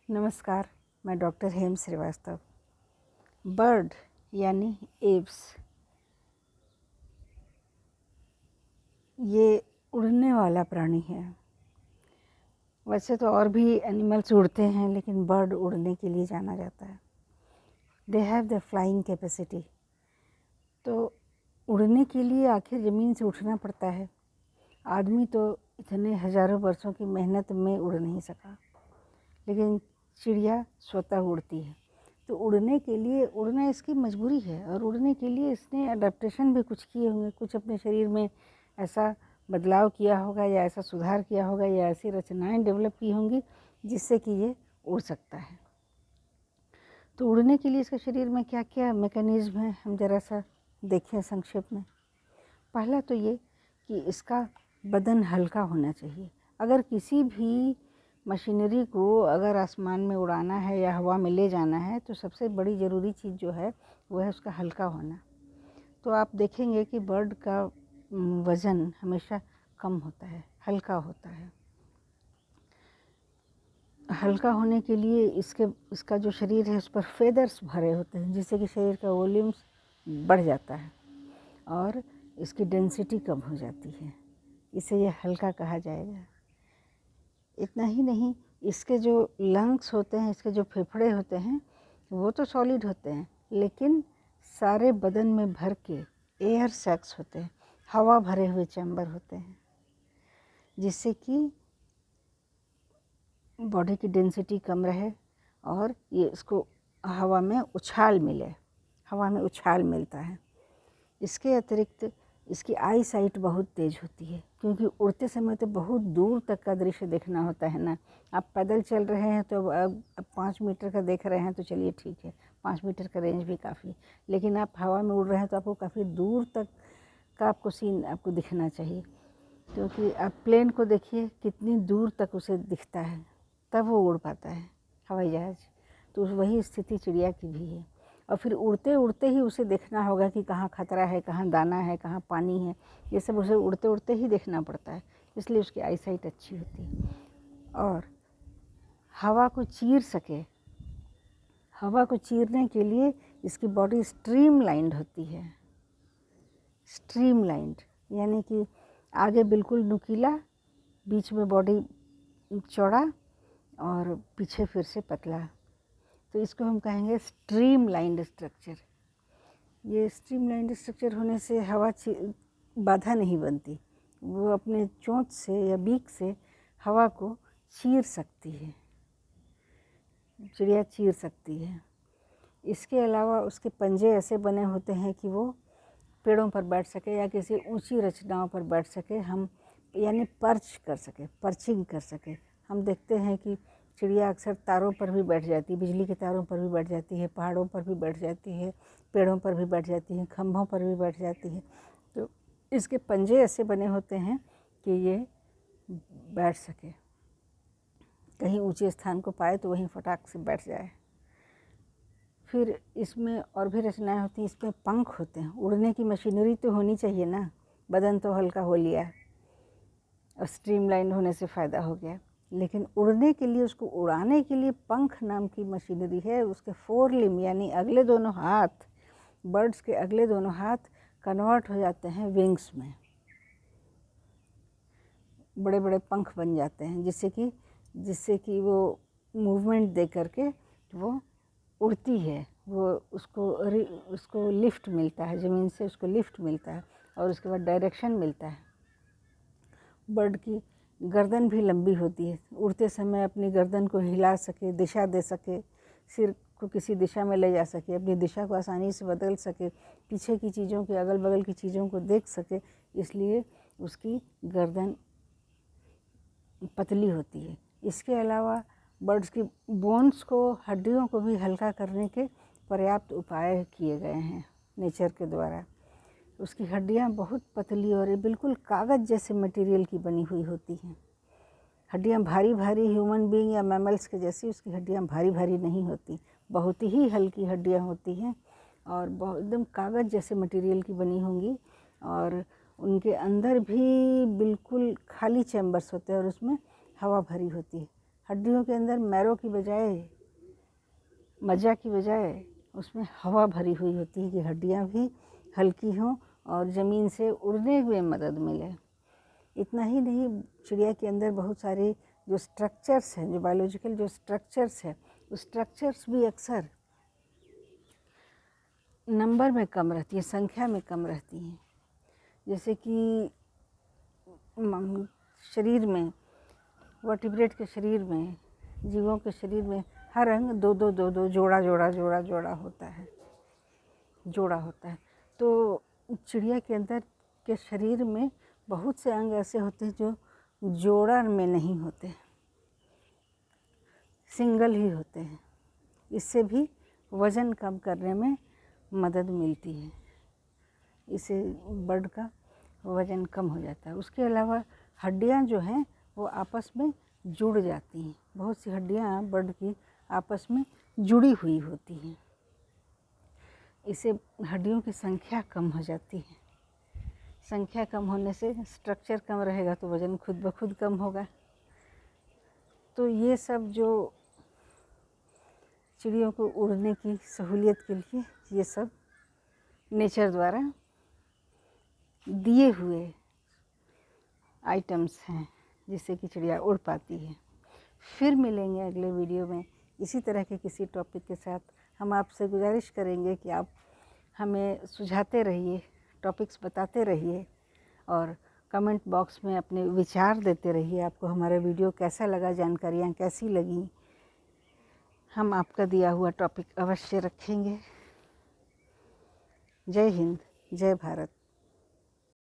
नमस्कार, मैं डॉक्टर हेम श्रीवास्तव। बर्ड यानी एव्स, ये उड़ने वाला प्राणी है। वैसे तो और भी एनिमल्स उड़ते हैं, लेकिन बर्ड उड़ने के लिए जाना जाता है। They have the flying capacity. तो उड़ने के लिए आखिर ज़मीन से उठना पड़ता है। आदमी तो इतने हज़ारों वर्षों की मेहनत में उड़ नहीं सका, लेकिन चिड़िया स्वतः उड़ती है। तो उड़ने के लिए, उड़ना इसकी मजबूरी है, और उड़ने के लिए इसने अडेप्टेशन भी कुछ किए होंगे। कुछ अपने शरीर में ऐसा बदलाव किया होगा, या ऐसा सुधार किया होगा, या ऐसी रचनाएं डेवलप की होंगी जिससे कि ये उड़ सकता है। तो उड़ने के लिए इसके शरीर में क्या क्या मैकेनिज्म है, हम ज़रा सा देखें संक्षेप में। पहला तो ये कि इसका बदन हल्का होना चाहिए। अगर किसी भी मशीनरी को अगर आसमान में उड़ाना है या हवा में ले जाना है, तो सबसे बड़ी ज़रूरी चीज़ जो है वो है उसका हल्का होना। तो आप देखेंगे कि बर्ड का वज़न हमेशा कम होता है, हल्का होता है। हल्का होने के लिए इसका जो शरीर है उस पर फेदर्स भरे होते हैं, जिससे कि शरीर का वॉल्यूम्स बढ़ जाता है और इसकी डेंसिटी कम हो जाती है। इसे ये हल्का कहा जाएगा। इतना ही नहीं, इसके जो लंग्स होते हैं, इसके जो फेफड़े होते हैं, वो तो सॉलिड होते हैं, लेकिन सारे बदन में भर के एयर सैक्स होते हैं, हवा भरे हुए चैम्बर होते हैं, जिससे कि बॉडी की डेंसिटी कम रहे और ये इसको हवा में उछाल मिले, हवा में उछाल मिलता है। इसके अतिरिक्त इसकी आई साइट बहुत तेज़ होती है, क्योंकि उड़ते समय तो बहुत दूर तक का दृश्य देखना होता है ना। आप पैदल चल रहे हैं तो अब 5 मीटर का देख रहे हैं तो चलिए ठीक है, 5 मीटर का रेंज भी काफ़ी। लेकिन आप हवा में उड़ रहे हैं तो आपको काफ़ी दूर तक का आपको सीन आपको दिखना चाहिए, क्योंकि आप प्लेन को देखिए कितनी दूर तक उसे दिखता है, तब वो उड़ पाता है हवाई जहाज़। तो वही स्थिति चिड़िया की भी है। और फिर उड़ते उड़ते ही उसे देखना होगा कि कहाँ खतरा है, कहाँ दाना है, कहाँ पानी है। ये सब उसे उड़ते उड़ते ही देखना पड़ता है, इसलिए उसकी आई साइट अच्छी होती है। और हवा को चीर सके, हवा को चीरने के लिए इसकी बॉडी स्ट्रीमलाइंड होती है। स्ट्रीमलाइंड यानी कि आगे बिल्कुल नुकीला, बीच में बॉडी चौड़ा और पीछे फिर से पतला। तो इसको हम कहेंगे स्ट्रीमलाइंड स्ट्रक्चर। ये स्ट्रीमलाइंड स्ट्रक्चर होने से हवा बाधा नहीं बनती, वो अपने चोंच से या बीक से हवा को चीर सकती है, चिड़िया चीर सकती है। इसके अलावा उसके पंजे ऐसे बने होते हैं कि वो पेड़ों पर बैठ सके या किसी ऊंची रचनाओं पर बैठ सके, हम यानी पर्च कर सके, पर्चिंग कर सके। हम देखते हैं कि चिड़िया अक्सर तारों पर भी बैठ जाती है, बिजली के तारों पर भी बैठ जाती है, पहाड़ों पर भी बैठ जाती है, पेड़ों पर भी बैठ जाती है, खंभों पर भी बैठ जाती है। तो इसके पंजे ऐसे बने होते हैं कि ये बैठ सके, कहीं ऊंचे स्थान को पाए तो वहीं फटाक से बैठ जाए। फिर इसमें और भी रचनाएं होती हैं। इसमें पंख होते हैं। उड़ने की मशीनरी तो होनी चाहिए ना, बदन तो हल्का हो लिया और स्ट्रीमलाइन होने से फ़ायदा हो गया, लेकिन उड़ने के लिए, उसको उड़ाने के लिए पंख नाम की मशीनरी है। उसके 4 लिम्ब यानी अगले दोनों हाथ, बर्ड्स के अगले दोनों हाथ कन्वर्ट हो जाते हैं विंग्स में, बड़े बड़े पंख बन जाते हैं, जिससे कि वो मूवमेंट दे करके वो उड़ती है। वो उसको लिफ्ट मिलता है, ज़मीन से उसको लिफ्ट मिलता है और उसके बाद डायरेक्शन मिलता है। बर्ड की गर्दन भी लंबी होती है, उड़ते समय अपनी गर्दन को हिला सके, दिशा दे सके, सिर को किसी दिशा में ले जा सके, अपनी दिशा को आसानी से बदल सके, पीछे की चीज़ों के, अगल बगल की चीज़ों को देख सके, इसलिए उसकी गर्दन पतली होती है। इसके अलावा बर्ड्स की बोन्स को, हड्डियों को भी हल्का करने के पर्याप्त उपाय किए गए हैं नेचर के द्वारा। उसकी हड्डियाँ बहुत पतली और बिल्कुल कागज़ जैसे मटेरियल की बनी हुई होती हैं। हड्डियाँ भारी भारी ह्यूमन बीइंग या मैमल्स के जैसी उसकी हड्डियाँ भारी भारी नहीं होती, बहुत ही हल्की हड्डियाँ होती हैं और एकदम कागज़ जैसे मटेरियल की बनी होंगी। और उनके अंदर भी बिल्कुल खाली चैम्बर्स होते हैं और उसमें हवा भरी होती है। हड्डियों के अंदर मैरो की बजाय, मज्जा की बजाय उसमें हवा भरी हुई होती है कि हड्डियाँ भी हल्की हों और ज़मीन से उड़ने में मदद मिले। इतना ही नहीं, चिड़िया के अंदर बहुत सारे जो स्ट्रक्चर्स हैं, जो बायोलॉजिकल जो स्ट्रक्चर्स हैं, उस स्ट्रक्चर्स भी अक्सर नंबर में कम रहती है, संख्या में कम रहती हैं। जैसे कि शरीर में, वर्टिब्रेट के शरीर में, जीवों के शरीर में हर अंग दो दो दो दो जोड़ा जोड़ा जोड़ा जोड़ा होता है, जोड़ा होता है। तो चिड़िया के अंदर के शरीर में बहुत से अंग ऐसे होते हैं जो जोड़ा में नहीं होते, सिंगल ही होते हैं। इससे भी वज़न कम करने में मदद मिलती है, इससे बर्ड का वज़न कम हो जाता है। उसके अलावा हड्डियाँ जो हैं वो आपस में जुड़ जाती हैं। बहुत सी हड्डियाँ बर्ड की आपस में जुड़ी हुई होती हैं, इससे हड्डियों की संख्या कम हो जाती है। संख्या कम होने से स्ट्रक्चर कम रहेगा तो वज़न खुद ब खुद कम होगा। तो ये सब जो चिड़ियों को उड़ने की सहूलियत के लिए ये सब नेचर द्वारा दिए हुए आइटम्स हैं जिससे कि चिड़िया उड़ पाती है। फिर मिलेंगे अगले वीडियो में इसी तरह के किसी टॉपिक के साथ। हम आपसे गुजारिश करेंगे कि आप हमें सुझाते रहिए, टॉपिक्स बताते रहिए और कमेंट बॉक्स में अपने विचार देते रहिए। आपको हमारा वीडियो कैसा लगा, जानकारियाँ कैसी लगी, हम आपका दिया हुआ टॉपिक अवश्य रखेंगे। जय हिंद, जय भारत।